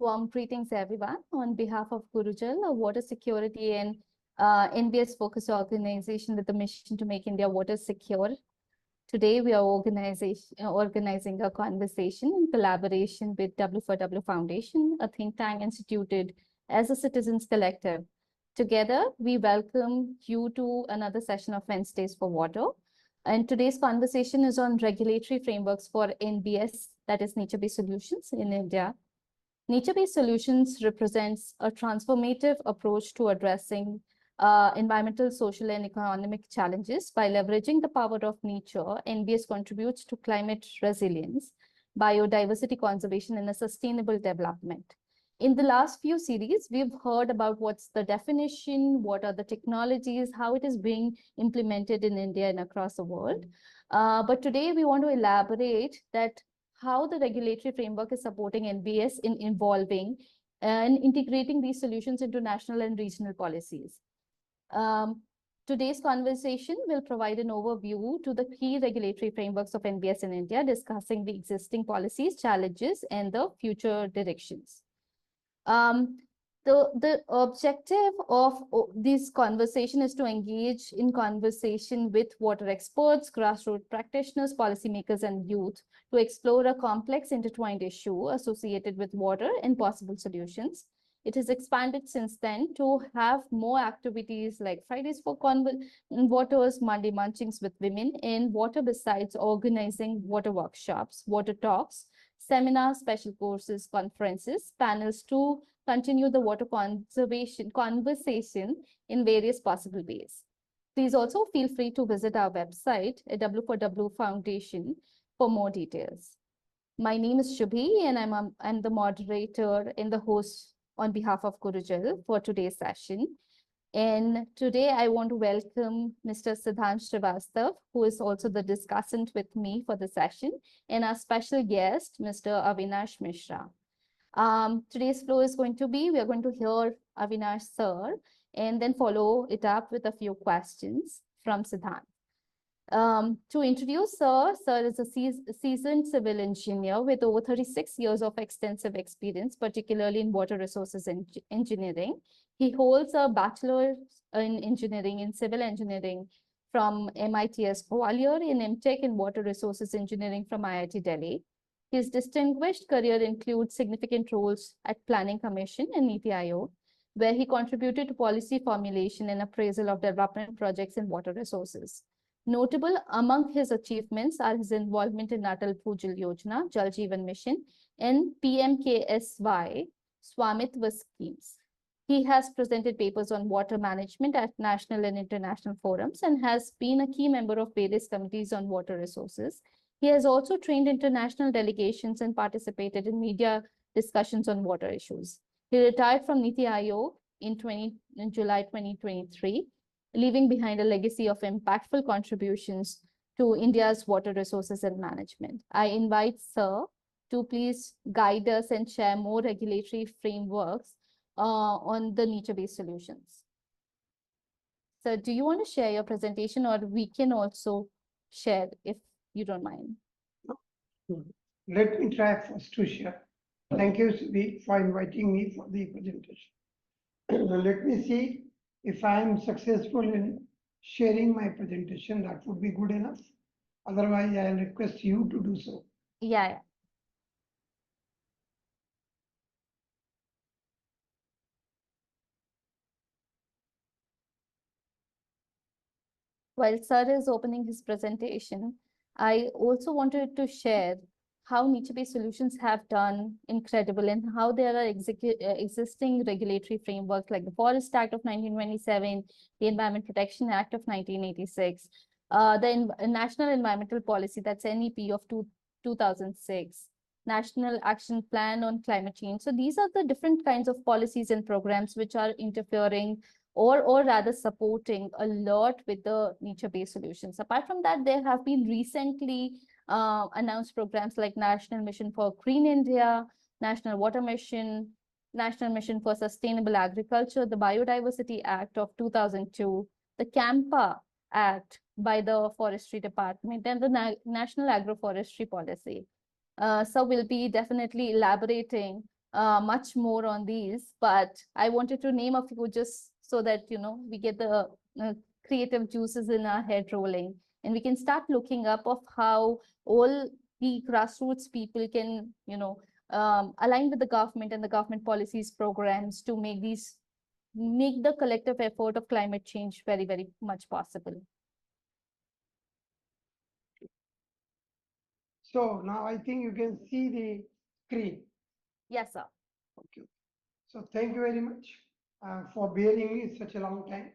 Warm greetings, everyone. On behalf of Gurujal, a water security and NBS focused organization with the mission to make India water secure. Today, we are organizing a conversation in collaboration with W4W Foundation, a think tank instituted as a citizens collective. Together, we welcome you to another session of Wednesdays for Water. And today's conversation is on regulatory frameworks for NBS, that is nature-based solutions in India. Nature-based solutions represents a transformative approach to addressing environmental, social, and economic challenges. By leveraging the power of nature, NBS contributes to climate resilience, biodiversity conservation, and a sustainable development. In the last few series, we've heard about what's the definition, what are the technologies, how it is being implemented in India and across the world. But today we want to elaborate that how the regulatory framework is supporting NBS in involving and integrating these solutions into national and regional policies. Today's conversation will provide an overview to the key regulatory frameworks of NBS in India, discussing the existing policies, challenges, and the future directions. The objective of this conversation is to engage in conversation with water experts, grassroots practitioners, policymakers, and youth to explore a complex intertwined issue associated with water and possible solutions. It has expanded since then to have more activities like Fridays for Waters, Monday Munchings with Women in Water, besides organizing water workshops, water talks, seminars, special courses, conferences, panels to continue the water conservation conversation in various possible ways. Please also feel free to visit our website at W4W Foundation for more details. My name is Shubhi, and I'm the moderator and the host on behalf of Gurujal for today's session. And today I want to welcome Mr. Siddhant Srivastav, who is also the discussant with me for the session, and our special guest, Mr. Avinash Mishra. Today's flow is going to be, we are going to hear Avinash sir, and then follow it up with a few questions from Siddhant. To introduce sir is a seasoned civil engineer with over 36 years of extensive experience, particularly in water resources engineering. He holds a bachelor's in engineering in civil engineering from MIT's Gwalior, in MTech in water resources engineering from IIT Delhi. His distinguished career includes significant roles at Planning Commission and Niti Aayog, where he contributed to policy formulation and appraisal of development projects in water resources. Notable among his achievements are his involvement in Atal Bhujal Yojana, Jal Jeevan Mission, and PMKSY Swamitva schemes. He has presented papers on water management at national and international forums and has been a key member of various committees on water resources. He has also trained international delegations and participated in media discussions on water issues. He retired from Niti Aayog in July 2023, leaving behind a legacy of impactful contributions to India's water resources and management. I invite Sir to please guide us and share more regulatory frameworks on the nature-based solutions. Sir, do you want to share your presentation, or we can also share if you don't mind? Let me try first to share. Thank you, Sri, for inviting me for the presentation. Let me see if I am successful in sharing my presentation. That would be good enough. Otherwise, I will request you to do so. Yeah. While Sir is opening his presentation, I also wanted to share how nature-based solutions have done incredible and how there are existing regulatory frameworks like the Forest Act of 1927, the Environment Protection Act of 1986, the National Environmental Policy, that's NEP of 2006, National Action Plan on Climate Change. So these are the different kinds of policies and programs which are interfering or rather supporting a lot with the nature-based solutions. Apart from that, there have been recently announced programs like National Mission for Green India, National Water Mission, National Mission for Sustainable Agriculture, the Biodiversity Act of 2002, the CAMPA Act by the Forestry Department, and the National Agroforestry Policy. So we'll be definitely elaborating much more on these, but I wanted to name a few just so that, we get the creative juices in our head rolling, and we can start looking up of how all the grassroots people can, align with the government and the government policies programs to make the collective effort of climate change very, very much possible. So now I think you can see the screen. Yes, sir. Okay. So thank you very much for bearing me such a long time.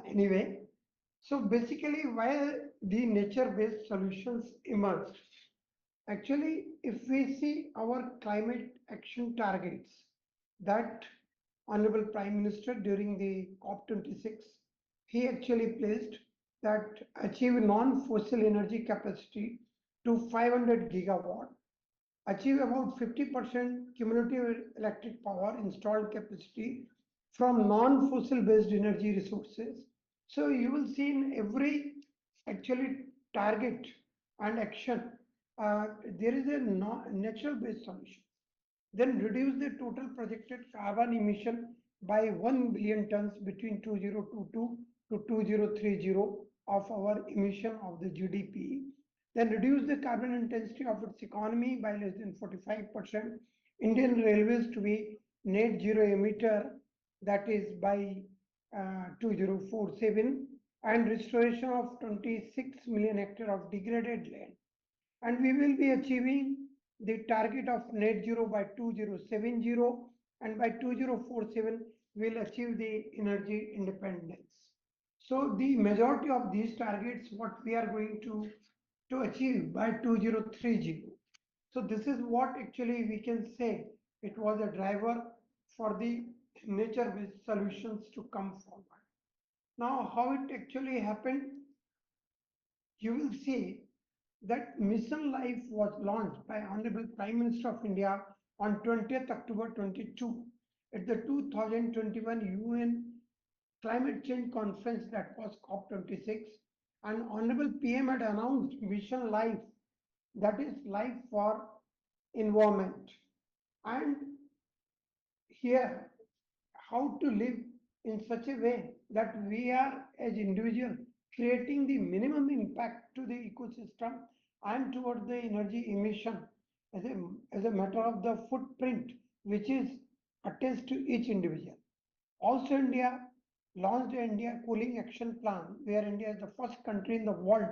Anyway, so basically why the nature-based solutions emerged. Actually, if we see our climate action targets that Honorable Prime Minister during the COP26, he actually placed that achieve non-fossil energy capacity to 500 gigawatt, achieve about 50% cumulative electric power installed capacity from non-fossil based energy resources. So you will see in every actually target and action, there is a natural based solution. Then reduce the total projected carbon emission by 1 billion tons between 2022 to 2030 of our emission of the GDP. Then reduce the carbon intensity of its economy by less than 45%. Indian Railways to be net zero emitter, that is by 2047, and restoration of 26 million hectare of degraded land. And we will be achieving the target of net zero by 2070, and by 2047 we'll achieve the energy independence. So the majority of these targets what we are going to achieve by 2030. So this is what actually we can say it was a driver for the nature-based solutions to come forward. Now how it actually happened, you will see that Mission Life was launched by Honorable Prime Minister of India on 20th October 22 at the 2021 UN Climate Change Conference, that was COP26, and Honorable PM had announced Mission Life, that is life for environment. And here, how to live in such a way that we are as individuals creating the minimum impact to the ecosystem and towards the energy emission as a matter of the footprint which is attached to each individual. Also, India launched the India Cooling Action Plan, where India is the first country in the world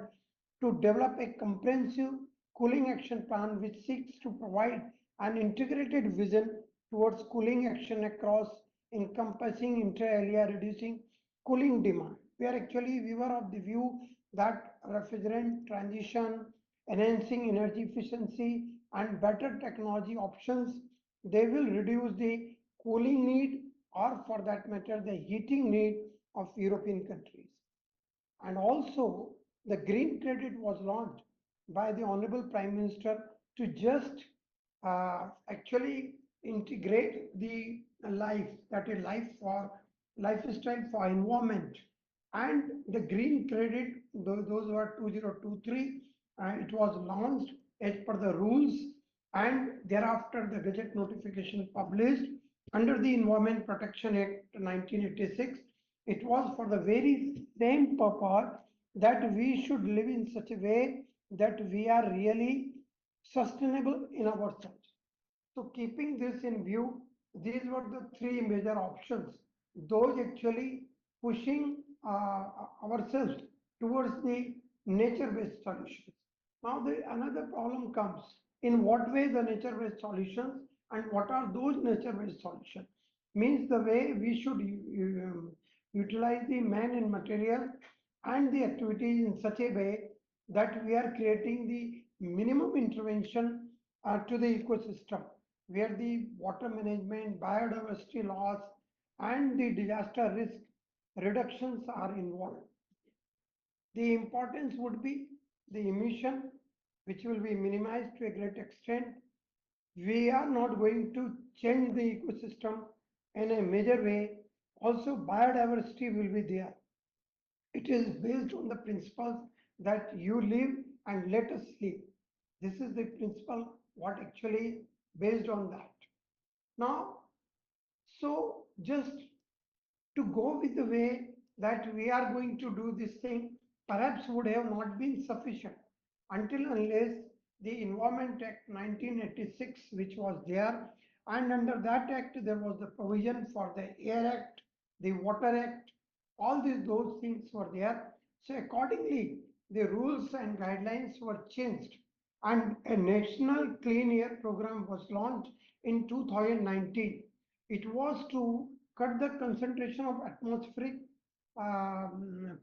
to develop a comprehensive cooling action plan which seeks to provide an integrated vision towards cooling action across encompassing inter alia reducing cooling demand. We were of the view that refrigerant transition, enhancing energy efficiency, and better technology options, they will reduce the cooling need, or for that matter, the heating need of European countries. And also, the green credit was launched by the Honorable Prime Minister to just actually integrate the life, that is life for lifestyle for environment. And the green credit, those were 2023, it was launched as per the rules, and thereafter the gazette notification published under the Environment Protection Act 1986. It was for the very same purpose that we should live in such a way that we are really sustainable in ourselves. So keeping this in view, these were the three major options, those actually pushing ourselves towards the nature-based solutions. Now another problem comes, in what way the nature-based solutions and what are those nature-based solutions? Means the way we should utilize the man and material and the activities in such a way that we are creating the minimum intervention to the ecosystem, where the water management, biodiversity loss, and the disaster risk reductions are involved. The importance would be the emission, which will be minimized to a great extent. We are not going to change the ecosystem in a major way. Also, biodiversity will be there. It is based on the principles that you live and let us live. This is the principle what actually based on that. Now, so just to go with the way that we are going to do this thing perhaps would have not been sufficient until unless the Environment Act 1986, which was there, and under that act there was the provision for the Air Act, the Water Act, all those things were there. So accordingly, the rules and guidelines were changed, and a national clean air program was launched in 2019. It was to cut the concentration of atmospheric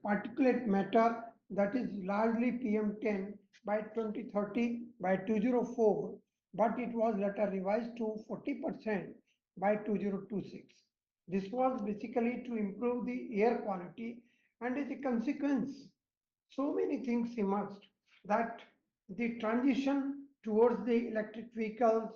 particulate matter, that is largely PM10, by 2030 by 2004, but it was later revised to 40% by 2026. This was basically to improve the air quality, and as a consequence, so many things emerged that the transition towards the electric vehicles,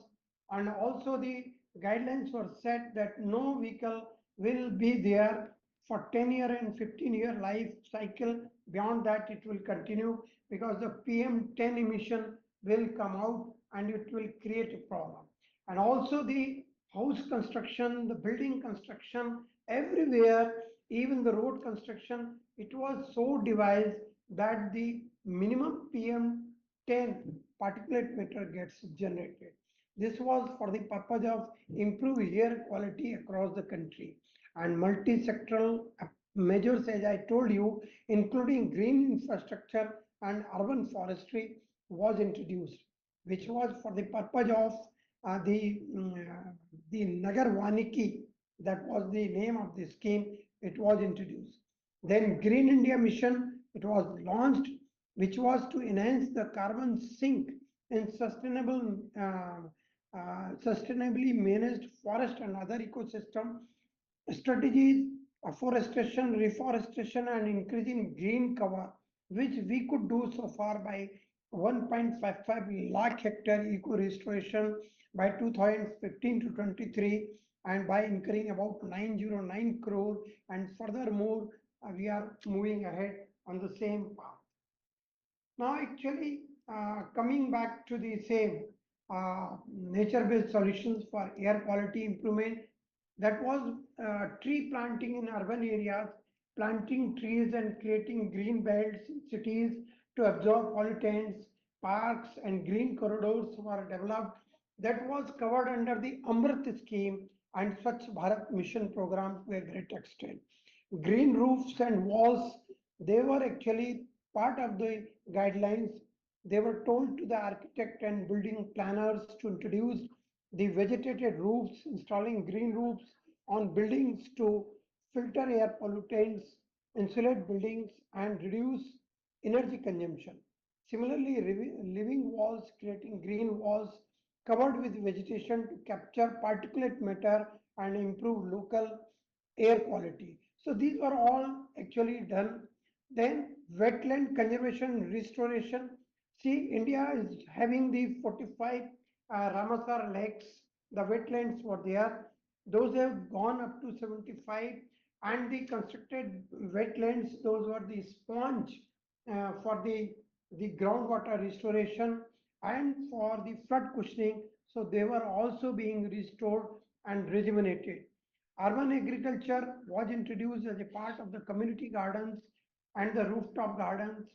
and also the guidelines were set that no vehicle will be there for 10-year and 15-year life cycle. Beyond that, it will continue because the PM10 emission will come out and it will create a problem. And also the house construction, the building construction, everywhere, even the road construction, it was so devised that the minimum PM10 particulate matter gets generated. This was for the purpose of improve air quality across the country, and multi-sectoral measures, as I told you, including green infrastructure and urban forestry, was introduced, which was for the purpose of the Nagar Vaniki, that was the name of the scheme. It was introduced. Then Green India Mission, it was launched, which was to enhance the carbon sink in sustainably managed forest and other ecosystem strategies, afforestation, reforestation, and increasing green cover, which we could do so far by 1.55 lakh hectare eco restoration by 2015 to 23, and by incurring about 909 crore, and furthermore we are moving ahead on the same path. Now, actually, coming back to the same nature-based solutions for air quality improvement, that was tree planting in urban areas, planting trees and creating green belts in cities to absorb pollutants. Parks and green corridors were developed, that was covered under the Amrit scheme and Swachh Bharat mission program to a great extent. Green roofs and walls, they were actually part of the guidelines. They were told to the architect and building planners to introduce the vegetated roofs, installing green roofs on buildings to filter air pollutants, insulate buildings, and reduce energy consumption. Similarly, living walls, creating green walls covered with vegetation to capture particulate matter and improve local air quality. So these were all actually done. Then wetland conservation restoration. See, India is having the 45 Ramsar lakes. The wetlands were there. Those have gone up to 75, and the constructed wetlands, those were the sponge for the groundwater restoration and for the flood cushioning. So they were also being restored and rejuvenated. Urban agriculture was introduced as a part of the community gardens and the rooftop gardens.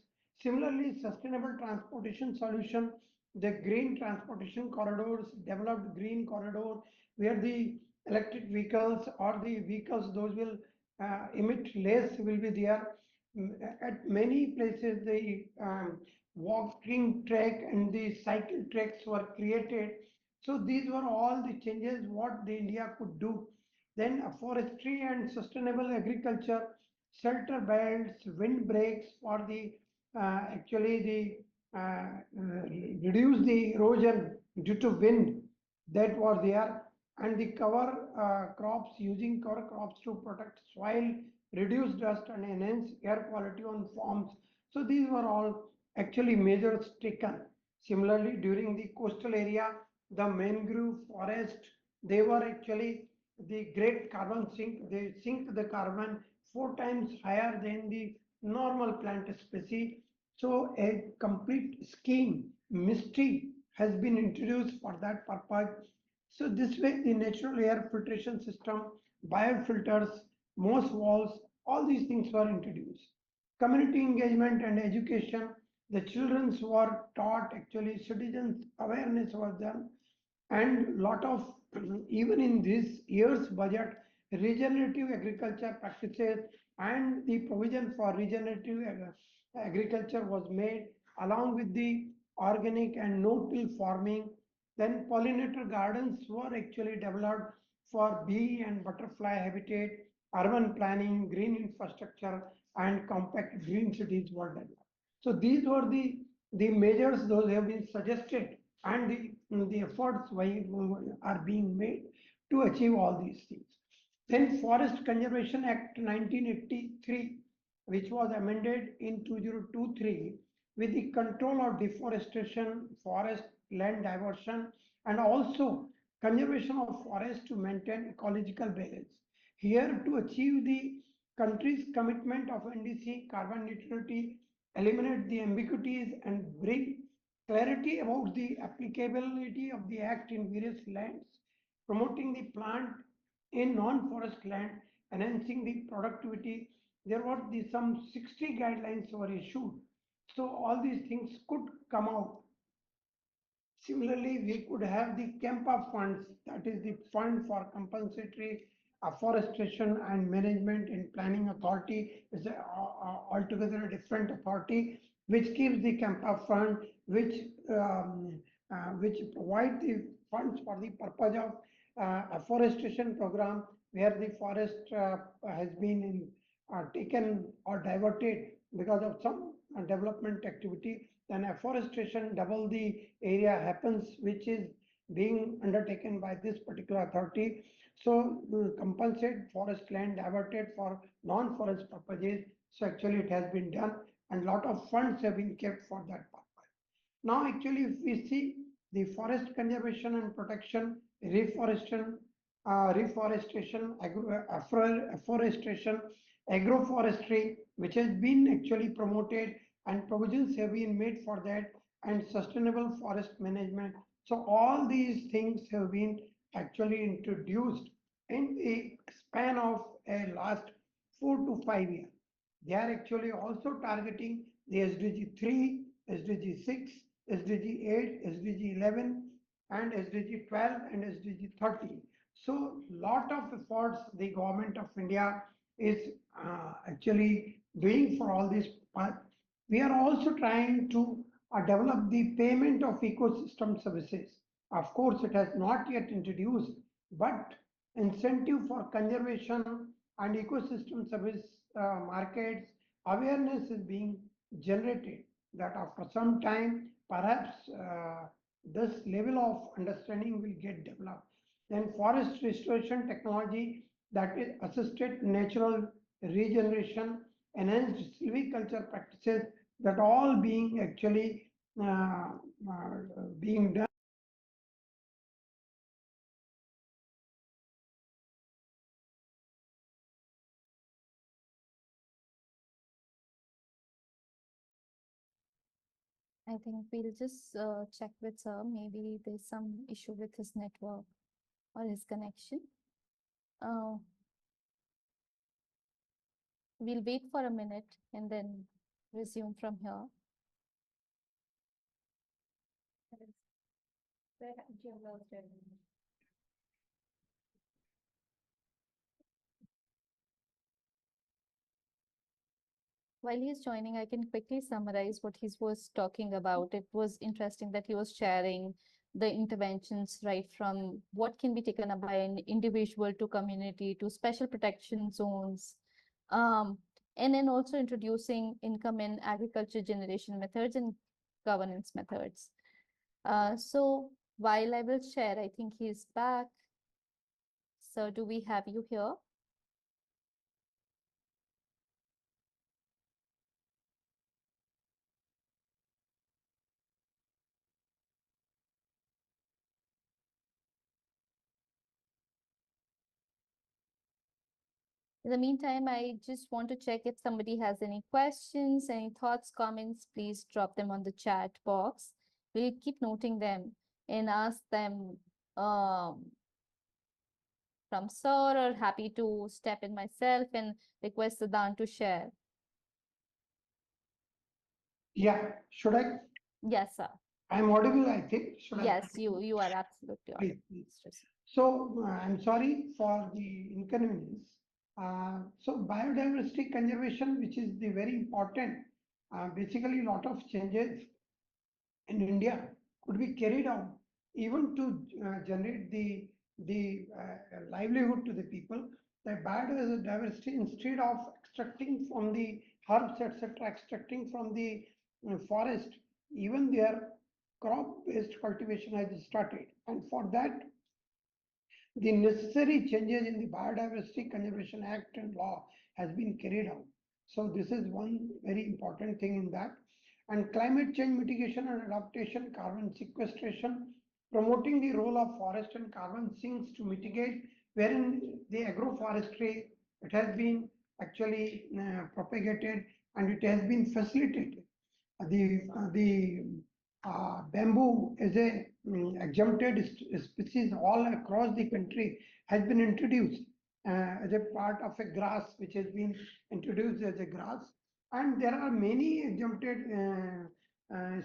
Similarly, sustainable transportation solution, the green transportation corridors, developed green corridor where the electric vehicles or the vehicles those will emit less will be there. At many places, the walking track and the cycle tracks were created. So these were all the changes what the India could do. Then forestry and sustainable agriculture, shelter belts, windbreaks for the actually the reduce the erosion due to wind, that was there, and the cover crops, using cover crops to protect soil, reduce dust, and enhance air quality on farms. So these were all actually measures taken. Similarly, during the coastal area, the mangrove forest, they were actually the great carbon sink. They sink the carbon 4 times higher than the normal plant species. So a complete scheme, MISTRY, has been introduced for that purpose. So this way, the natural air filtration system, biofilters, moss walls, all these things were introduced. Community engagement and education, the children were taught, actually citizens awareness was done, and lot of even in this year's budget, regenerative agriculture practices and the provision for regenerative agriculture was made, along with the organic and no-till farming. Then pollinator gardens were actually developed for bee and butterfly habitat, urban planning, green infrastructure, and compact green cities were developed. So these were the measures those have been suggested, and the efforts are being made to achieve all these things. Then Forest Conservation Act 1983, which was amended in 2023 with the control of deforestation, forest land diversion, and also conservation of forest to maintain ecological balance. Here, to achieve the country's commitment of NDC carbon neutrality, eliminate the ambiguities and bring clarity about the applicability of the act in various lands, promoting the plant in non-forest land, enhancing the productivity. There were some 60 guidelines were issued. So all these things could come out. Similarly, we could have the CAMPA funds, that is the Fund for Compensatory Afforestation and Management and Planning Authority, is altogether a different authority, which gives the CAMPA fund, which provide the funds for the purpose of afforestation program, where the forest has been taken or diverted because of some development activity, then afforestation double the area happens, which is being undertaken by this particular authority. So compensate forest land diverted for non-forest purposes. So actually it has been done, and lot of funds have been kept for that purpose. Now actually if we see the forest conservation and protection, afforestation, agroforestry, which has been actually promoted, and provisions have been made for that, and sustainable forest management. So all these things have been actually introduced in the span of a last 4 to 5 years. They are actually also targeting the SDG 3, SDG 6, SDG 8, SDG 11, and SDG 12 and SDG 30. So lot of efforts the government of India is actually doing for all this. We are also trying to develop the payment of ecosystem services. Of course, it has not yet introduced, but incentive for conservation and ecosystem service markets, awareness is being generated that after some time, perhaps this level of understanding will get developed. Then forest restoration technology, that is assisted natural regeneration, enhanced silviculture practices, that all being actually being done. I think we'll just check with sir. Maybe there's some issue with his network or his connection. Uh, we'll wait for a minute and then resume from here. While he's joining, I can quickly summarize what he was talking about. It was interesting that he was sharing the interventions right from what can be taken up by an individual to community to special protection zones, and then also introducing income and agriculture generation methods and governance methods. So while I will share, I think he's back. So do we have you here? In the meantime, I just want to check if somebody has any questions, any thoughts, comments, please drop them on the chat box. We'll keep noting them and ask them from sir, or happy to step in myself and request Siddhant to share? Yeah, should I? Yes, sir. I'm audible, I think. Should I? Yes, you are absolutely Please, audible. please. So I'm sorry for the inconvenience. So biodiversity conservation, which is the very important, basically a lot of changes in India could be carried out even to generate the livelihood to the people. The biodiversity, instead of extracting from the herbs, etc., extracting from the forest, even their crop-based cultivation has started. And for that, the necessary changes in the Biodiversity Conservation Act and law has been carried out. So this is one very important thing in that. And climate change mitigation and adaptation, carbon sequestration, promoting the role of forest and carbon sinks to mitigate, wherein the agroforestry, it has been actually propagated and it has been facilitated. The bamboo is a exempted species all across the country, has been introduced as a part of a grass which has been introduced as a grass, and there are many exempted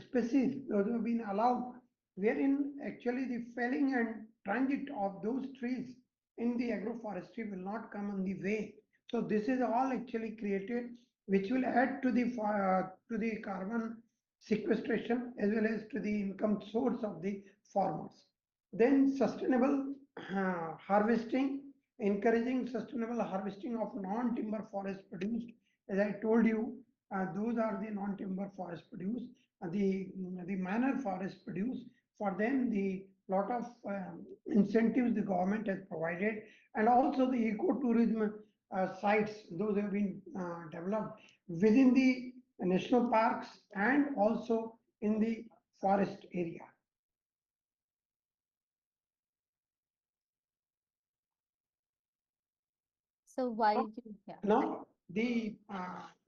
species that have been allowed, wherein actually the felling and transit of those trees in the agroforestry will not come on the way. So this is all actually created, which will add to the carbon sequestration as well as to the income source of the farmers. Then sustainable harvesting, encouraging sustainable harvesting of non-timber forest produced. As I told you, those are the non-timber forest produced. The manor forest produced. For them, the lot of incentives the government has provided, and also the ecotourism sites, those have been developed within the national parks and also in the forest area. So while you, yeah. Now, the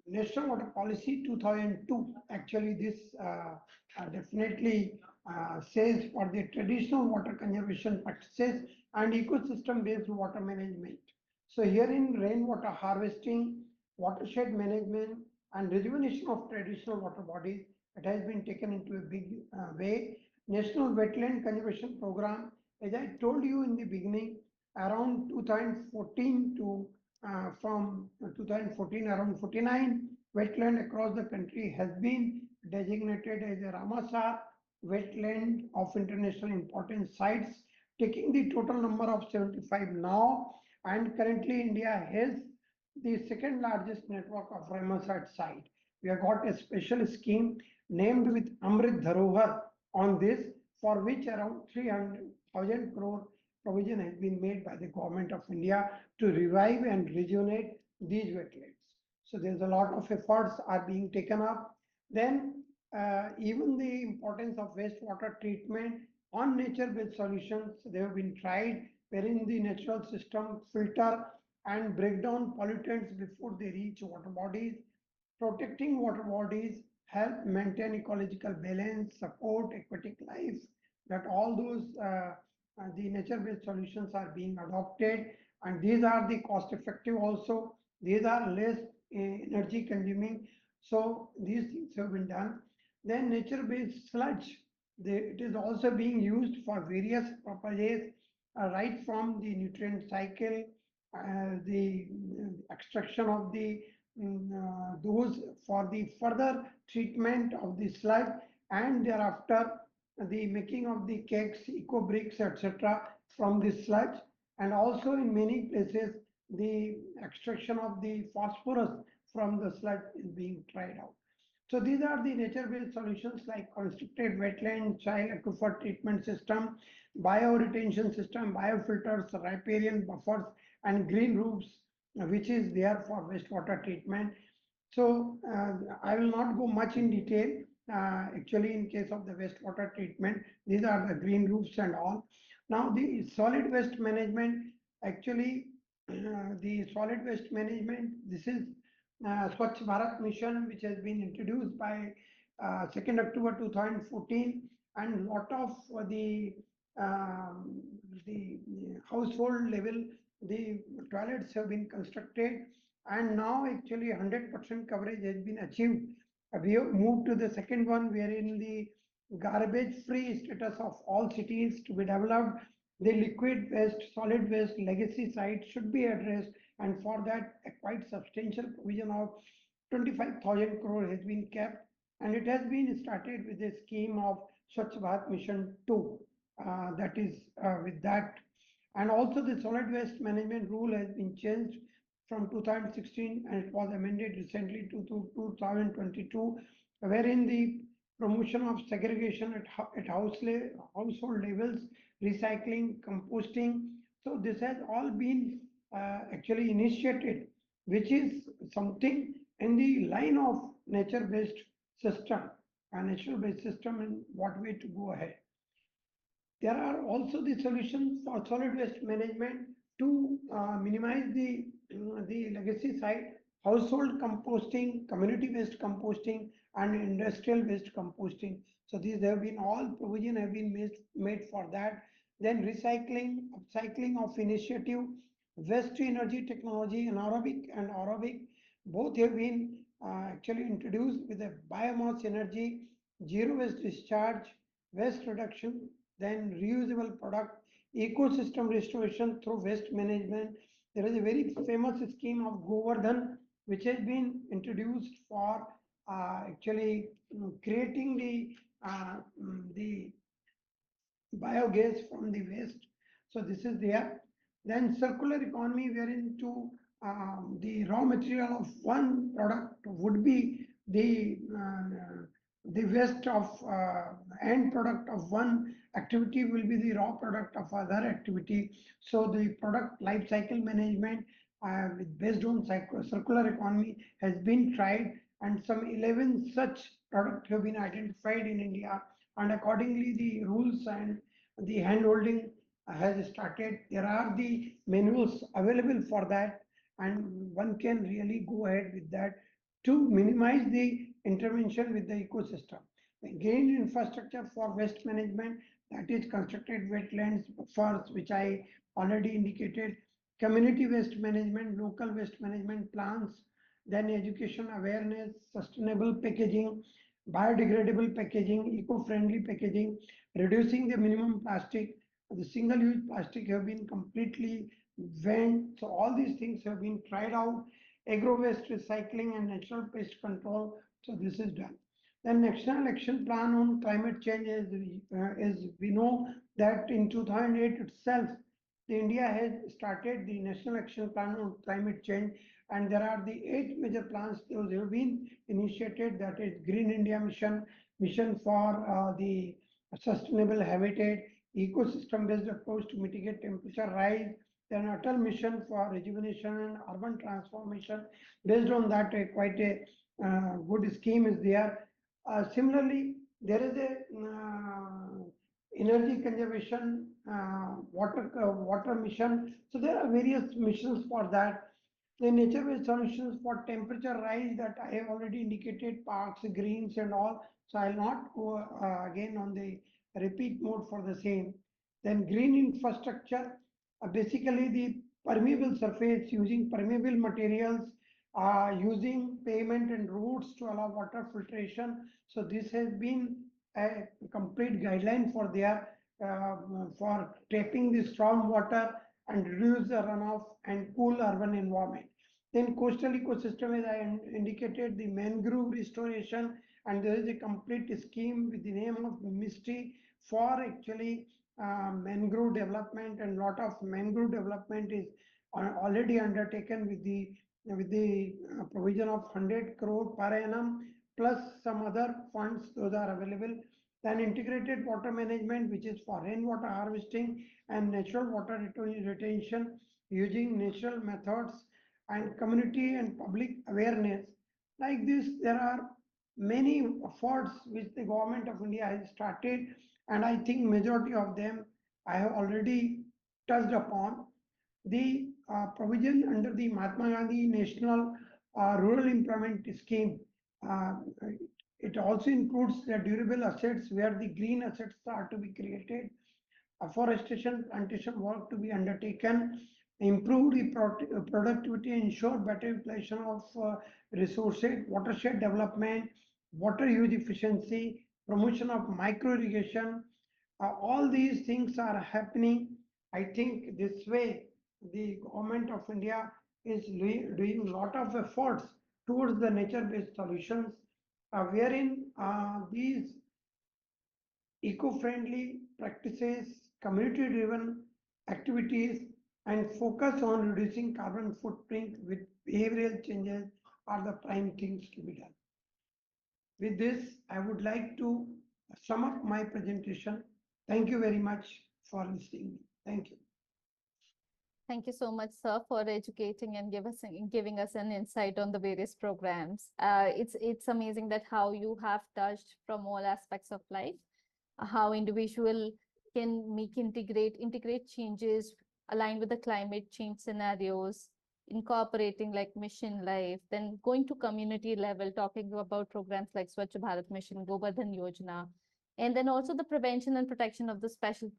National Water Policy 2002, actually this definitely says for the traditional water conservation practices and ecosystem-based water management. So here in rainwater harvesting, watershed management, and rejuvenation of traditional water bodies, it has been taken into a big way. National Wetland Conservation Program, as I told you in the beginning, around 2014 to from 2014, around 49 wetland across the country has been designated as a Ramsar wetland of international importance sites, taking the total number of 75 now. And currently India has the second largest network of Ramsar site. We have got a special scheme named with Amrit Dharohar on this, for which around 300,000 crore provision has been made by the government of India to revive and rejuvenate these wetlands. So there's a lot of efforts are being taken up. Then even the importance of wastewater treatment on nature-based solutions, they have been tried, wherein the natural system filter and break down pollutants before they reach water bodies. Protecting water bodies help maintain ecological balance, support aquatic life, that all those the nature-based solutions are being adopted, and these are the cost-effective also. These are less energy consuming. So these things have been done. Then nature-based sludge, it is also being used for various purposes, right from the nutrient cycle, the extraction of the those for the further treatment of the sludge, and thereafter the making of the cakes, eco bricks, etc. from the sludge, and also in many places the extraction of the phosphorus from the sludge is being tried out. So these are the nature-based solutions like constricted wetland, child aquifer treatment system, bioretention system, biofilters, riparian buffers, and green roofs, which is there for wastewater treatment. So I will not go much in detail. Actually, in case of the wastewater treatment, these are the green roofs and all. Now, the solid waste management, actually, the solid waste management, this is Swachh Bharat Mission, which has been introduced by 2nd October 2014, and lot of the um, the household level, the toilets have been constructed, and now actually 100% coverage has been achieved. We have moved to the second one, wherein the garbage-free status of all cities to be developed. The liquid waste, solid waste, legacy sites should be addressed, and for that, a quite substantial provision of 25,000 crore has been kept, and it has been started with a scheme of Swachh Bharat Mission 2. That is with that. And also the solid waste management rule has been changed from 2016, and it was amended recently to 2022, wherein the promotion of segregation at household levels, recycling, composting. So this has all been actually initiated, which is something in the line of nature-based system, a natural-based system, and what way to go ahead. There are also the solutions for solid waste management to minimize the legacy side, household composting, community waste composting, and industrial waste composting. So these have been all provision have been made for that. Then recycling, upcycling of initiative, waste to energy technology, anaerobic and aerobic, both have been actually introduced with a biomass energy, zero waste discharge, waste reduction, then reusable product, ecosystem restoration through waste management. There is a very famous scheme of Govardhan, which has been introduced for actually creating the biogas from the waste. So this is there. Then circular economy, wherein to the raw material of one product would be the waste of end product of one activity will be the raw product of other activity. So the product life cycle management based on circular economy has been tried, and some 11 such products have been identified in India, and accordingly the rules and the handholding has started. There are the manuals available for that, and one can really go ahead with that to minimize the intervention with the ecosystem. The green infrastructure for waste management, that is constructed wetlands buffers, which I already indicated, community waste management, local waste management plans, then education awareness, sustainable packaging, biodegradable packaging, eco-friendly packaging, reducing the minimum plastic. The single-use plastic have been completely banned. So all these things have been tried out. Agro waste recycling and natural pest control. So this is done. The National Action Plan on Climate Change is we know that in 2008 itself, the India has started the National Action Plan on Climate Change, and there are the 8 major plans those have been initiated. That is Green India Mission, Mission for the Sustainable Habitat, ecosystem-based approach to mitigate temperature rise, then Atal Mission for Rejuvenation and Urban Transformation. Based on that, quite a good scheme is there. Similarly, there is a energy conservation water mission. So there are various missions for that. The nature-based solutions for temperature rise that I have already indicated, parks, greens and all. So I'll not go again on the repeat mode for the same. Then green infrastructure, basically the permeable surface using permeable materials, using pavement and roads to allow water filtration. So this has been a complete guideline for their for tapping the storm water and reduce the runoff and cool urban environment. Then coastal ecosystem, as I indicated, the mangrove restoration, and there is a complete scheme with the name of MISTRY for actually mangrove development, and lot of mangrove development is already undertaken with the provision of 100 crore per annum plus some other funds, those are available. Then integrated water management, which is for rainwater harvesting and natural water retention using natural methods, and community and public awareness. Like this, there are many efforts which the government of India has started, and I think majority of them I have already touched upon. The provision under the Mahatma Gandhi National Rural Employment Scheme, uh, it also includes the durable assets where the green assets are to be created. afforestation, plantation work to be undertaken, improve the productivity, ensure better utilization of resources, watershed development, water use efficiency, promotion of micro irrigation. All these things are happening. I think this way the government of India is doing a lot of efforts towards the nature-based solutions, wherein these eco-friendly practices, community-driven activities, and focus on reducing carbon footprint with behavioral changes are the prime things to be done. With this, I would like to sum up my presentation. Thank you very much for listening. Thank you. Thank you so much, sir, for educating and giving us an insight on the various programs. It's amazing that how you have touched from all aspects of life, how individual can integrate changes aligned with the climate change scenarios, incorporating like mission life, then going to community level, talking about programs like Swachh Bharat Mission, Govardhan Yojana, and then also the prevention and protection of the special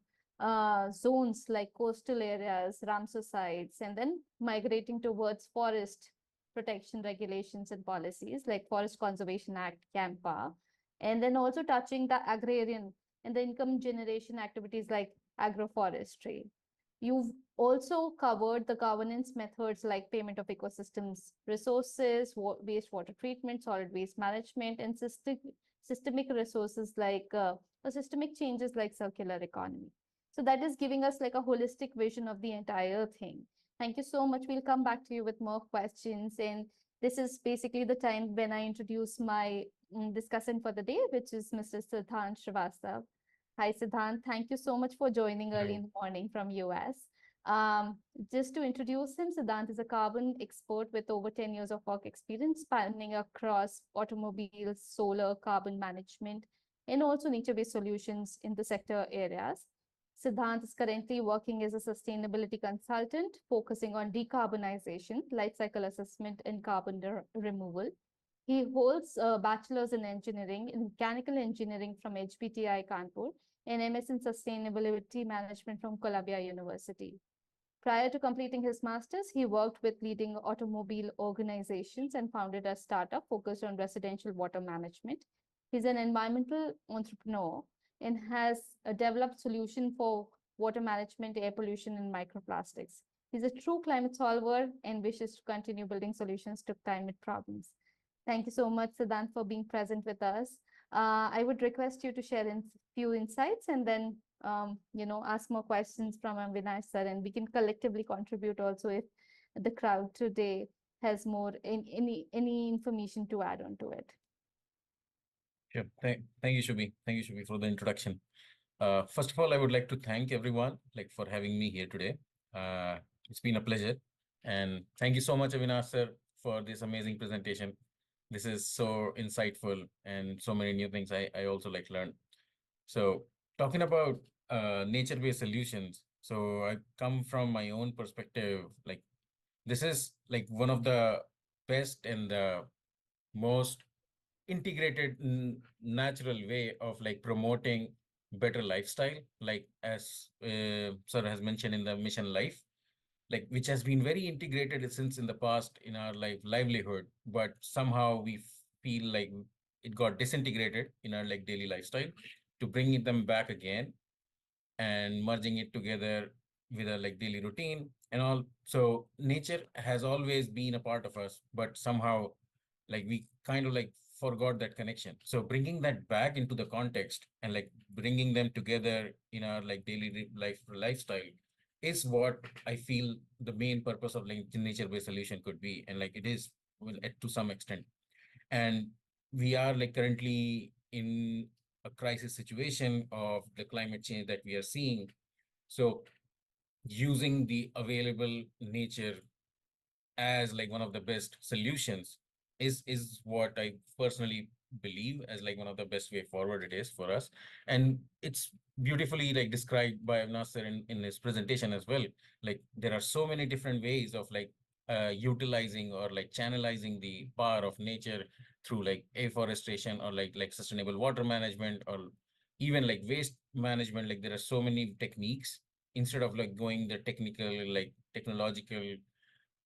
zones like coastal areas, Ramsar sites, and then migrating towards forest protection regulations and policies like Forest Conservation Act, CAMPA, and then also touching the agrarian and the income generation activities like agroforestry. You've also covered the governance methods like payment of ecosystems resources, wastewater treatment, solid waste management, and systemic resources like systemic changes like circular economy. So that is giving us like a holistic vision of the entire thing. Thank you so much. We'll come back to you with more questions. And this is basically the time when I introduce my discussant for the day, which is Mr. Siddhant Srivastav. Hi, Siddhant. Thank you so much for joining early in the morning from US. Just to introduce him, Siddhant is a carbon expert with over 10 years of work experience spanning across automobiles, solar, carbon management, and also nature-based solutions in the sector areas. Siddhant is currently working as a sustainability consultant, focusing on decarbonization, life cycle assessment, and carbon removal. He holds a bachelor's in engineering, in mechanical engineering from HPTI Kanpur, and MS in sustainability management from Columbia University. Prior to completing his master's, he worked with leading automobile organizations and founded a startup focused on residential water management. He's an environmental entrepreneur and has developed solution for water management, air pollution, and microplastics. He's a true climate solver and wishes to continue building solutions to climate problems. Thank you so much, Siddhant, for being present with us. I would request you to share a few insights and then ask more questions from Avinash sir, and we can collectively contribute also if the crowd today has more any information to add on to it. Sure. Thank you, Shubhi. Thank you, Shubhi, for the introduction. First of all, I would like to thank everyone for having me here today. It's been a pleasure. And thank you so much, Avinash sir, for this amazing presentation. This is so insightful and so many new things I also learn. So talking about nature-based solutions. So I come from my own perspective, this is one of the best and the most integrated natural way of promoting better lifestyle, as sir has mentioned in the mission life, which has been very integrated since in the past in our livelihood, but somehow we feel like it got disintegrated in our daily lifestyle, to bring them back again and merging it together with a daily routine and all. So nature has always been a part of us, but somehow we kind of forgot that connection. So bringing that back into the context and bringing them together in our daily lifestyle is what I feel the main purpose of nature-based solution could be, and it is to some extent. And we are currently in a crisis situation of the climate change that we are seeing. So using the available nature as one of the best solutions is what I personally believe as one of the best way forward it is for us. And it's beautifully described by Nasser in his presentation as well. There are so many different ways of utilizing or channelizing the power of nature through afforestation or sustainable water management, or even like waste management, like there are so many techniques instead of like going the technical, like technological,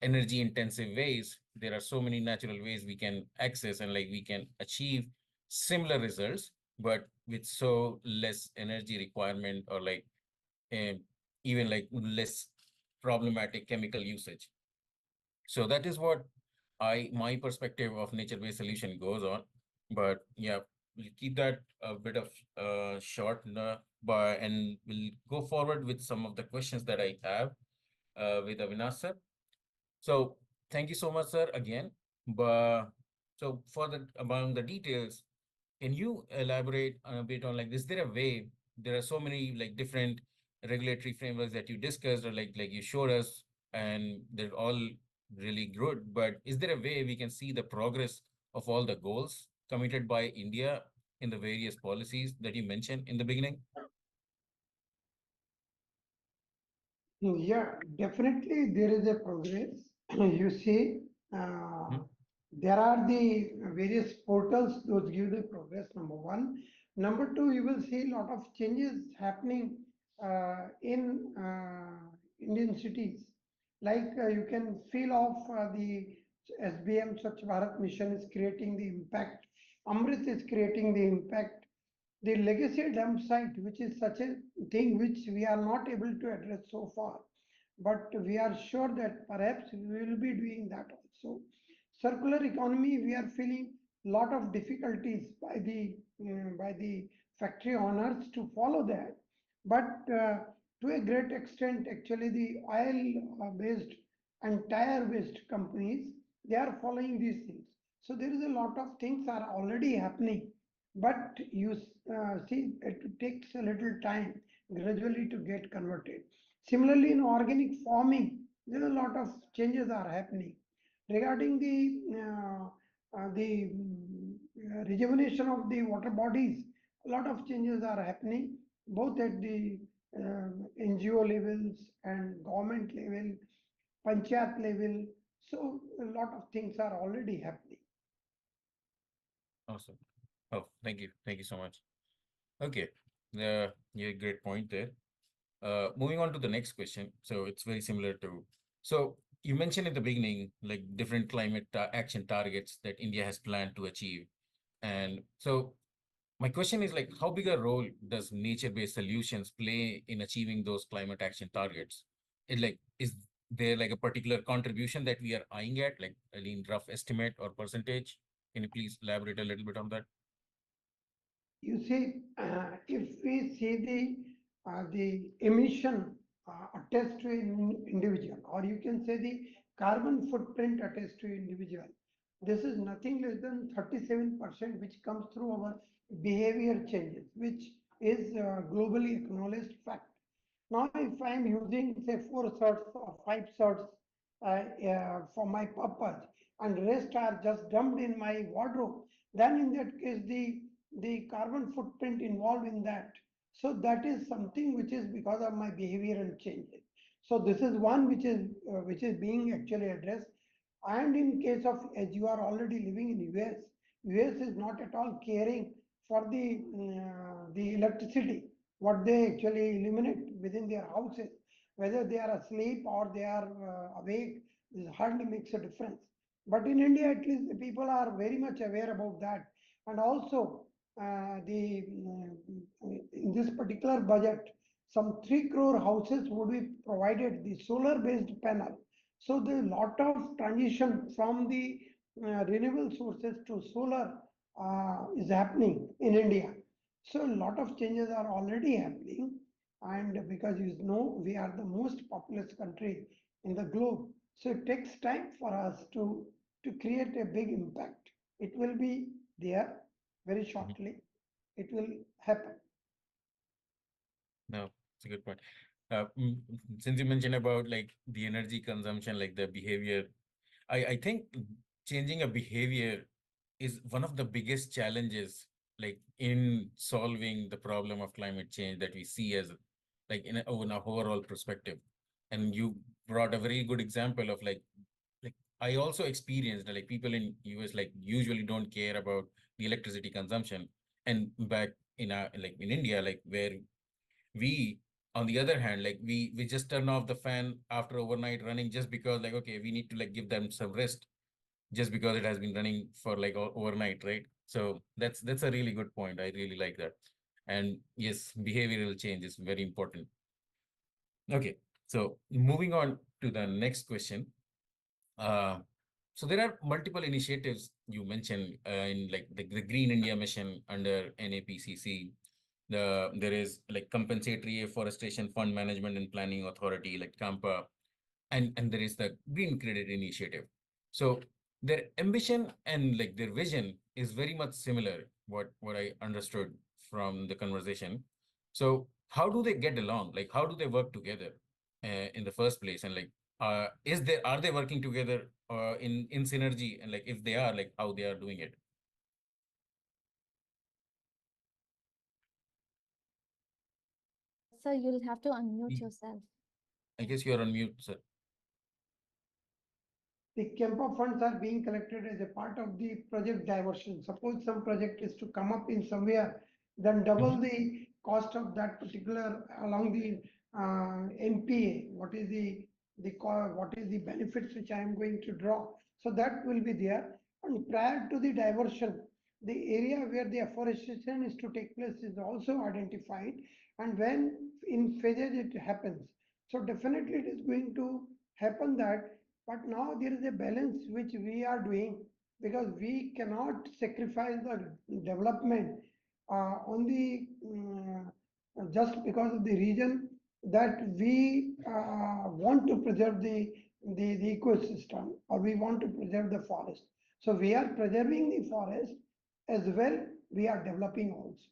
energy intensive ways. There are so many natural ways we can access and like we can achieve similar results, but with so less energy requirement or like um, even like less problematic chemical usage. So that is what my perspective of nature-based solution goes on. But yeah, we'll keep that a bit of short, and we'll go forward with some of the questions that I have with Avinash sir. So thank you so much, sir, again. But so for the among the details, can you elaborate a bit on like, is there a way? There are so many like different regulatory frameworks that you discussed or like you showed us, and they're all really good. But is there a way we can see the progress of all the goals committed by India in the various policies that you mentioned in the beginning? Yeah, definitely there is a progress. You see, Mhm. there are the various portals, those give the progress, number one. Number two, you will see a lot of changes happening in Indian cities. Like you can feel off the SBM Swachh Bharat mission is creating the impact. Amrit is creating the impact. The legacy dump site, which is such a thing which we are not able to address so far, but we are sure that perhaps we will be doing that also. Circular economy, we are feeling lot of difficulties by the factory owners to follow that, but to a great extent, actually, the oil based and tire based companies, they are following these things. So there is a lot of things are already happening, but you see, it takes a little time gradually to get converted. Similarly, in organic farming, there are a lot of changes are happening. Regarding the rejuvenation of the water bodies, a lot of changes are happening, both at the NGO levels and government level, panchayat level. So a lot of things are already happening. Awesome. Oh, thank you. Thank you so much. Okay. Yeah, great point there. Moving on to the next question. So it's very similar to, so you mentioned in the beginning, like different climate action targets that India has planned to achieve. And so my question is like, how big a role does nature-based solutions play in achieving those climate action targets? It like, is there like a particular contribution that we are eyeing at, like any rough estimate or percentage? Can you please elaborate a little bit on that? You see, if we see the emission attached to an individual, or you can say the carbon footprint attached to individual, this is nothing less than 37%, which comes through our behavior changes, which is globally acknowledged fact. Now, if I am using say 4 shirts or 5 shirts for my purpose, and rest are just dumped in my wardrobe, then in that case the carbon footprint involved in that. So that is something which is because of my behavioral changes. So this is one which is being actually addressed. And in case of, as you are already living in US is not at all caring for the electricity, what they actually eliminate within their houses, whether they are asleep or they are awake, this hardly makes a difference. But in India, at least the people are very much aware about that. And also, in this particular budget, some 3 crore houses would be provided the solar-based panel. So the lot of transition from the renewable sources to solar is happening in India. So a lot of changes are already happening, and because you know we are the most populous country in the globe, so it takes time for us to create a big impact. It will be there very Mhm. shortly. It will happen. No, it's a good point. Since you mentioned about like the energy consumption, like the behavior, I think changing a behavior is one of the biggest challenges, like in solving the problem of climate change that we see as like in an overall perspective. And you brought a very good example of like I also experienced like people in US like usually don't care about the electricity consumption, And back in India, like where we, on the other hand, like we just turn off the fan after overnight running just because like, okay, we need to like give them some rest just because it has been running for like overnight, right? So that's a really good point. I really like that. And yes, behavioral change is very important. Okay, so moving on to the next question. Uh, so there are multiple initiatives you mentioned in like the Green India mission under NAPCC. There is like compensatory afforestation fund management and planning authority like CAMPA, and there is the Green Credit Initiative. So their ambition and like their vision is very much similar. What I understood from the conversation. So how do they get along? Like how do they work together in the first place? And like are they working together in synergy? And like if they are, like how they are doing it? Sir, you'll have to unmute yourself. I guess you are on mute, sir. The Kempa funds are being collected as a part of the project diversion. Suppose some project is to come up in somewhere, then double the cost of that particular along the NPA. What is the benefits which I am going to draw? So that will be there. And prior to the diversion, the area where the afforestation is to take place is also identified. And when in phases it happens, so definitely it is going to happen that, but now there is a balance which we are doing, because we cannot sacrifice the development on the just because of the reason that we want to preserve the ecosystem, or we want to preserve the forest. So we are preserving the forest as well, we are developing also.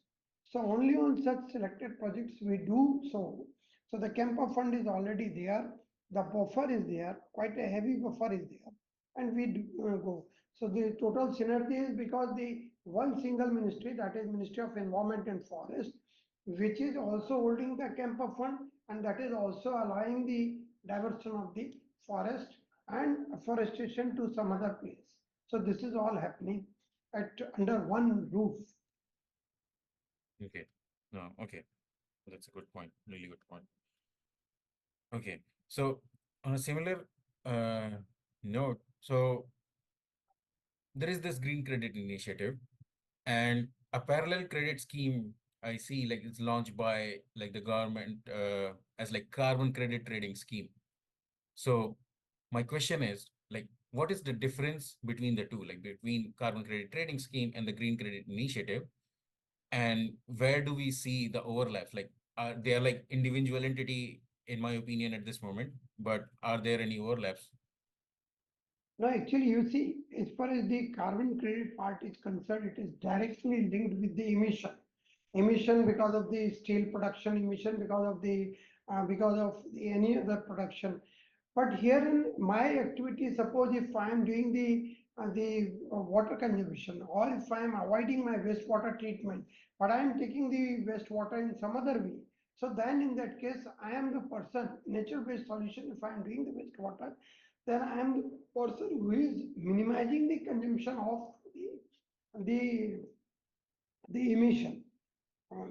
So only on such selected projects we do so. So the Kempa fund is already there, the buffer is there, quite a heavy buffer is there, and we do, go. So the total synergy is because the one single ministry, that is Ministry of Environment and Forest, which is also holding the Kempa fund, and that is also allowing the diversion of the forest and afforestation to some other place. So this is all happening at under one roof. Okay. No, okay. That's a good point. Really good point. Okay. So on a similar note, so there is this green credit initiative and a parallel credit scheme. I see like it's launched by like the government as like carbon credit trading scheme. So my question is like, what is the difference between the two, like between carbon credit trading scheme and the green credit initiative? And where do we see the overlaps? Like, they are like individual entity, in my opinion, at this moment, but are there any overlaps? No, actually, you see, as far as the carbon credit part is concerned, it is directly linked with the emission. Emission because of the steel production, emission because of the any other production. But here in my activity, suppose if I am doing the water conservation, or if I am avoiding my wastewater treatment, but I am taking the wastewater in some other way. So then in that case, I am the person, nature-based solution, if I am doing the wastewater, then I am the person who is minimizing the consumption of the, the emission,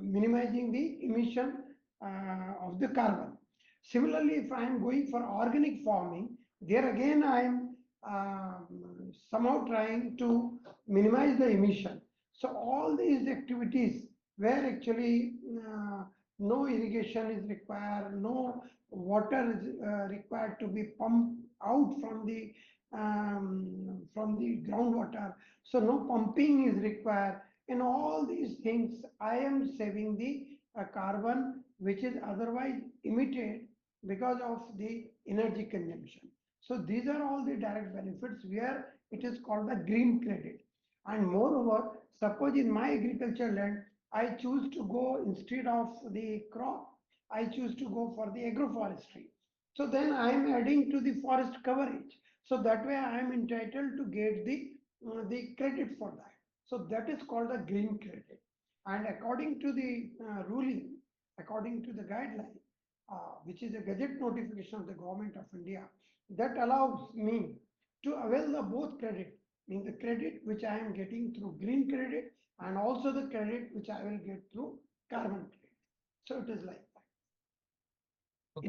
minimizing the emission of the carbon. Similarly, if I am going for organic farming, there again I am somehow trying to minimize the emission. So all these activities where actually no irrigation is required, no water is required to be pumped out from the groundwater. So no pumping is required. In all these things, I am saving the carbon which is otherwise emitted because of the energy consumption. So these are all the direct benefits where it is called the green credit. And moreover, suppose in my agriculture land, I choose to go instead of the crop, I choose to go for the agroforestry. So then I am adding to the forest coverage. So that way I am entitled to get the credit for that. So that is called a green credit. And according to the ruling, according to the guideline, which is a gazette notification of the government of India, that allows me to avail the both credit. means the credit which I am getting through green credit and also the credit which I will get through carbon credit. So it is like that. Okay.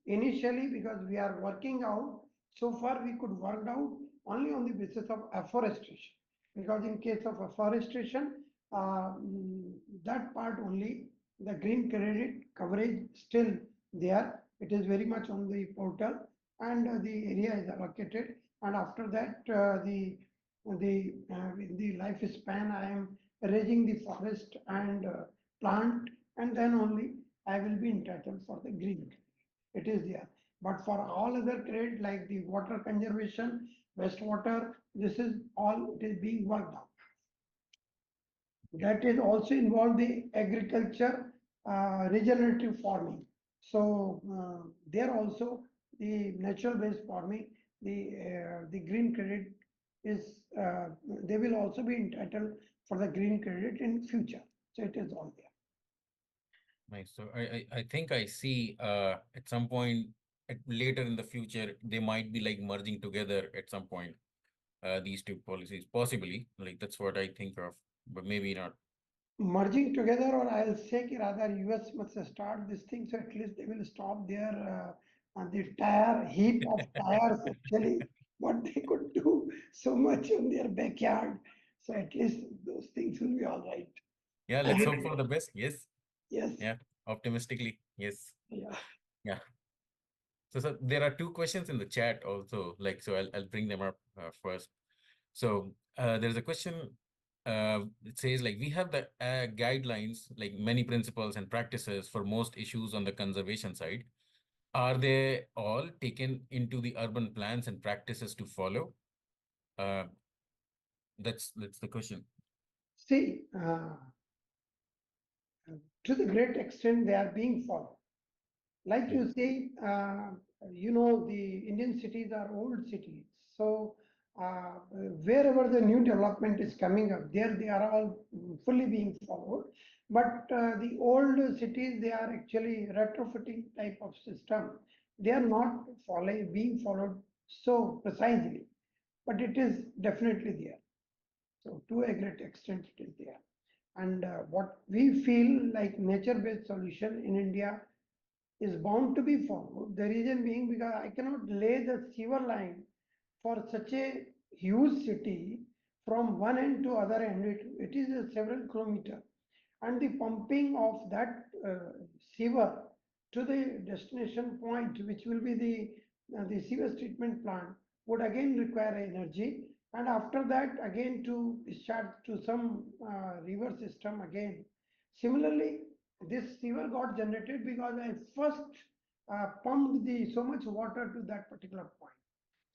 Initially, because we are working out, so far we could work out only on the basis of afforestation. Because in case of afforestation, that part only, the green credit coverage still there. It is very much on the portal and the area is allocated. And after that, in the lifespan, I am raising the forest and plant, and then only I will be entitled for the green credit. It is there. But for all other credit like the water conservation, wastewater, this is all it is being worked out. That is also involved the agriculture, regenerative farming. So there also the natural based farming, the green credit is they will also be entitled for the green credit in future. So it is all there. Nice. So I think I see at some point later in the future they might be like merging together at some point, these two policies possibly, like that's what I think of, but maybe not. Merging together, or I'll say ki rather US must start this thing, so at least they will stop their the tire heap of tires actually what they could do so much on their backyard. So at least those things will be all right. Yeah, let's hope for the best. Yes. Yes. Yeah. Optimistically. Yes. Yeah. Yeah. So there are two questions in the chat also, like, so I'll bring them up first. So there's a question, it says like, we have the guidelines, like many principles and practices for most issues on the conservation side. Are they all taken into the urban plans and practices to follow? That's the question. See, to the great extent they are being followed. Like you say, the Indian cities are old cities. So wherever the new development is coming up, there they are all fully being followed. But the old cities, they are actually retrofitting type of system. They are not being followed so precisely, but it is definitely there. So to a great extent, it is there. And what we feel like nature-based solution in India is bound to be followed. The reason being because I cannot lay the sewer line for such a huge city from one end to other end. It is a several kilometer, and the pumping of that sewer to the destination point, which will be the sewage treatment plant, would again require energy, and after that again to discharge to some river system again. Similarly, this sewer got generated because I first pumped so much water to that particular point.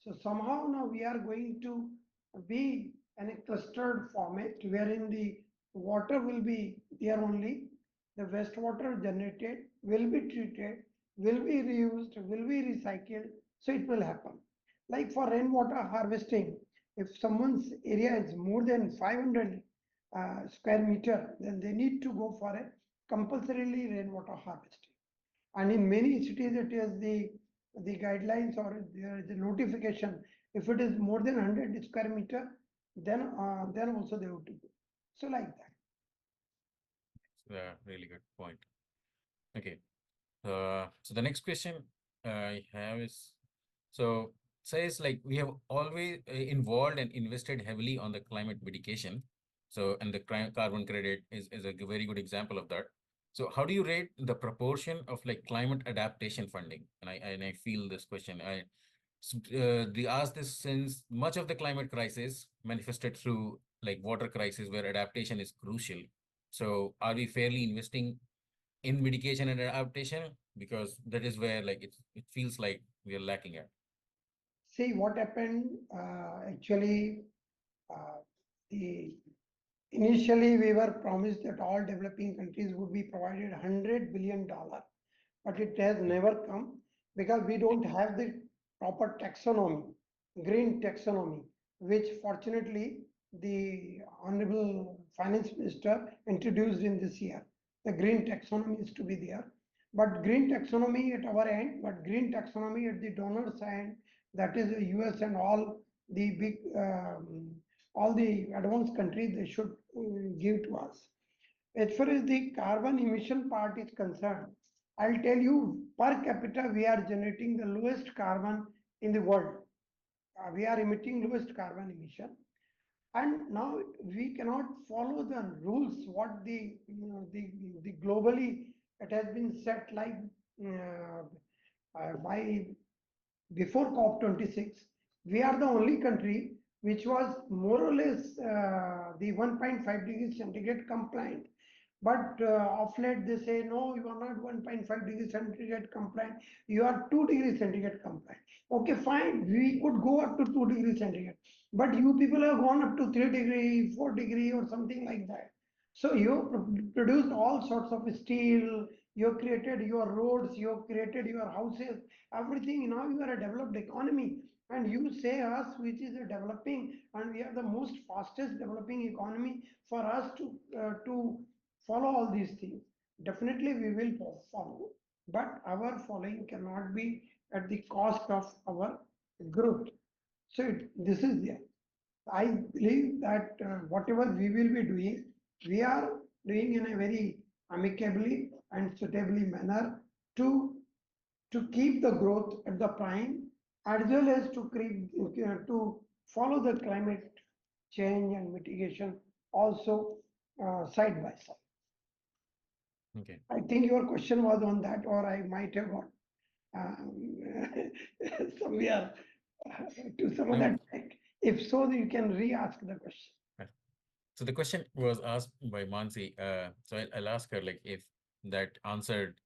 So somehow now we are going to be in a clustered format wherein the water will be there only, the wastewater generated will be treated, will be reused, will be recycled, so it will happen. Like for rainwater harvesting, if someone's area is more than 500 square meter, then they need to go for a compulsorily rainwater harvesting. And in many cities, it is the guidelines or the notification. If it is more than 100 square meter, then also they would do. So like that. Really good point. Okay. So the next question I have is, so says like, we have always involved and invested heavily on the climate mitigation. So, and the carbon credit is a very good example of that. So how do you rate the proportion of like climate adaptation funding? And I feel this question, they ask this since much of the climate crisis manifested through like water crisis where adaptation is crucial. So are we fairly investing in mitigation and adaptation? Because that is where like it feels like we are lacking at. See what happened, actually, the initially we were promised that all developing countries would be provided $100 billion, but it has never come because we don't have the proper taxonomy, green taxonomy, which fortunately the Honorable Finance Minister introduced in this year. The green taxonomy is to be there, but green taxonomy at our end, but green taxonomy at the donors end, that is the US and all the big, all the advanced countries, they should give to us. As far as the carbon emission part is concerned, I'll tell you, per capita, we are generating the lowest carbon in the world. We are emitting lowest carbon emission. And now we cannot follow the rules, what the globally it has been set, like by before COP26, we are the only country which was more or less the 1.5 degrees centigrade compliant. But of late they say, no, you are not 1.5 degrees centigrade compliant, you are 2 degrees centigrade compliant. Okay, fine, we could go up to 2 degrees centigrade, but you people have gone up to 3 degree, 4 degree or something like that. So you produced all sorts of steel, you created your roads, you created your houses, everything. Now you are a developed economy, and you say us, which is a developing, and we are the most fastest developing economy, for us to follow all these things. Definitely we will follow, but our following cannot be at the cost of our growth. So this is there. I believe that whatever we will be doing, we are doing in a very amicably and suitably manner to keep the growth at the prime, as well as to follow the climate change and mitigation also side by side. Okay. I think your question was on that, or I might have got somewhere to some of No. that. If so, you can re-ask the question. So the question was asked by Mansi. So I'll ask her like if that answered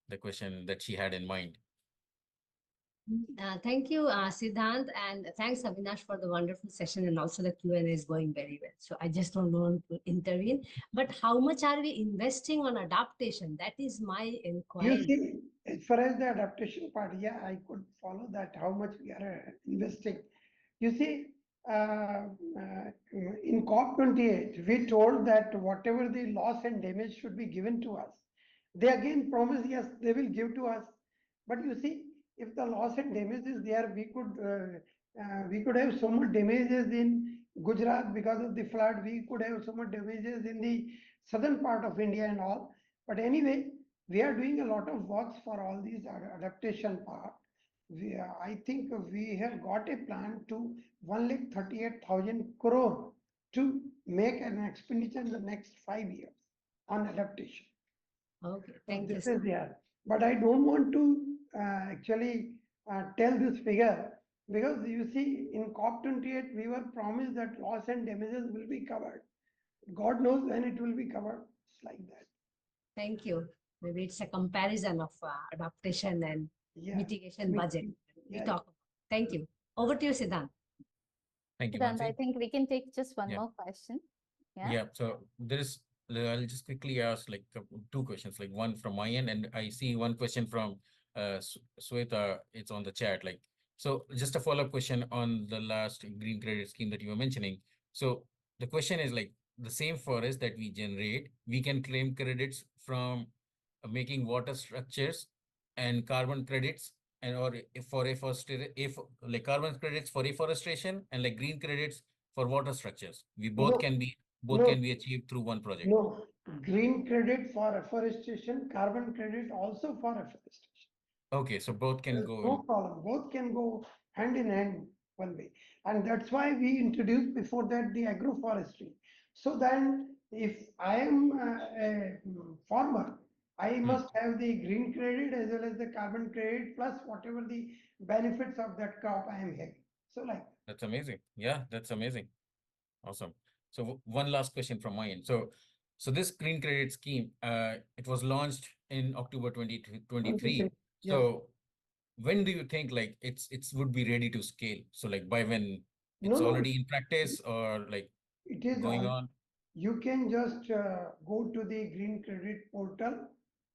the question that she had in mind. Thank you, Siddhant, and thanks, Avinash, for the wonderful session, and also the Q&A is going very well. So I just don't want to intervene, but how much are we investing on adaptation? That is my inquiry. You see, as far as the adaptation part, yeah, I could follow that, how much we are investing. You see, in COP28, we told that whatever the loss and damage should be given to us. They again promised, yes, they will give to us. But you see, if the loss and damage is there, we could have so much damages in Gujarat because of the flood. We could have so much damages in the southern part of India and all. But anyway, we are doing a lot of works for all these adaptation part. I think we have got a plan to 1,38,000 crore to make an expenditure in the next 5 years on adaptation. Okay, thank you. This is there, but I don't want to actually tell this figure, because you see, in COP28 we were promised that loss and damages will be covered. God knows when it will be covered. It's like that. Thank you. Maybe it's a comparison of adaptation and mitigation budget. We talk about. Thank you. Over to you, Siddhant. Thank you, Siddhant, I Mansi. think we can take just one Yeah. more question. Yeah. So I'll just quickly ask like two questions, like one from my end, and I see one question from Sweta. It's on the chat. Like, so just a follow-up question on the last green credit scheme that you were mentioning. So the question is like, the same forest that we generate, we can claim credits from making water structures and carbon credits, and or if for afforestation, if like carbon credits for afforestation and like green credits for water structures. We both No, can be achieved through one project. no, green credit for afforestation, carbon credit also for afforestation. Okay, so both can go. No problem. Both can go hand in hand one way. And that's why we introduced before that the agroforestry. So then if I am a farmer, I must have the green credit as well as the carbon credit, plus whatever the benefits of that crop I am having. So like. That's amazing. Yeah, that's amazing. Awesome. So one last question from my end. So this green credit scheme, it was launched in October 2023. Yes. So when do you think like it's would be ready to scale? So like by when it's No, already in practice, or like it is going on? You can just go to the green credit portal.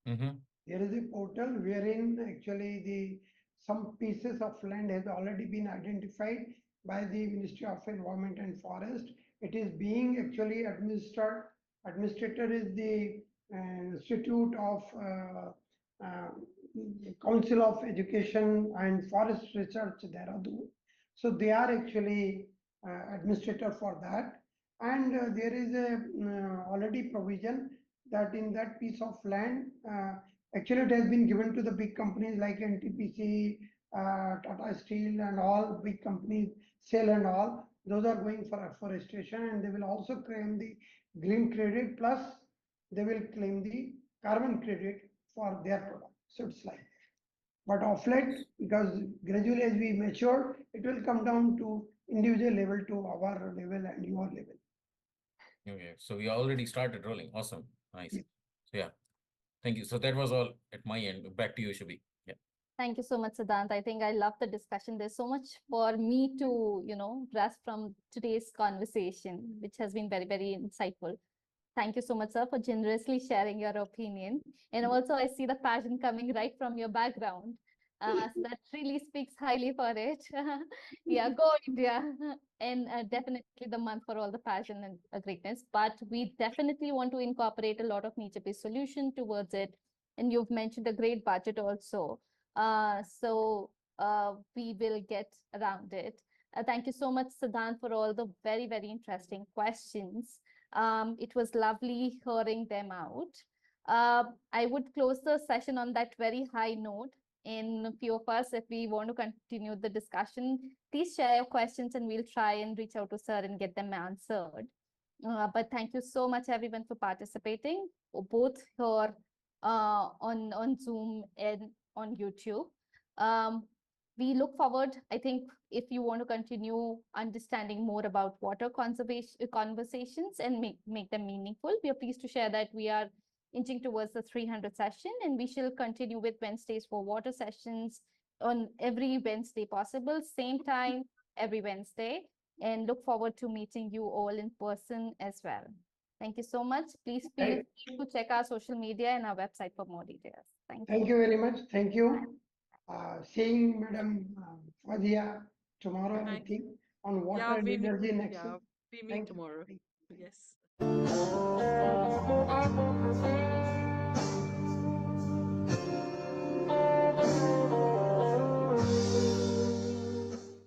There is a portal wherein actually some pieces of land has already been identified by the Ministry of Environment and Forest. It is being actually administered. Administrator is the Institute of Council of Education and Forest Research, Dehradun. So they are actually administrator for that. And there is a already provision that in that piece of land, actually it has been given to the big companies like NTPC, Tata Steel and all big companies, Shell and all. Those are going for afforestation, and they will also claim the green credit, plus they will claim the carbon credit for their product. So it's like, but of late, because gradually as we mature, it will come down to individual level, to our level and your level. Okay, so we already started rolling. Awesome. Nice. Yeah. So yeah, thank you. So that was all at my end. Back to you, Shubhi. Yeah. Thank you so much, Siddhant. I think I love the discussion. There's so much for me to, grasp from today's conversation, which has been very, very insightful. Thank you so much, sir, for generously sharing your opinion. And also, I see the passion coming right from your background. So that really speaks highly for it. Yeah, go India. And definitely the month for all the passion and greatness. But we definitely want to incorporate a lot of nature-based solution towards it. And you've mentioned a great budget also. So we will get around it. Thank you so much, Siddhant, for all the very, very interesting questions. It was lovely hearing them out. I would close the session on that very high note. In a few of us, if we want to continue the discussion, please share your questions and we'll try and reach out to sir and get them answered. But thank you so much, everyone, for participating, both here on Zoom and on YouTube. We look forward, I think, if you want to continue understanding more about water conservation conversations and make them meaningful, we are pleased to share that we are inching towards the 300 session, and we shall continue with Wednesdays for Water sessions on every Wednesday possible, same time every Wednesday, and look forward to meeting you all in person as well. Thank you so much. Please feel free to check our social media and our website for more details. Thank you very much. Thank you. Seeing Madam Fazia tomorrow, I think, on water and energy next. Yeah, we meet Thank you. tomorrow. Thank you. Yes.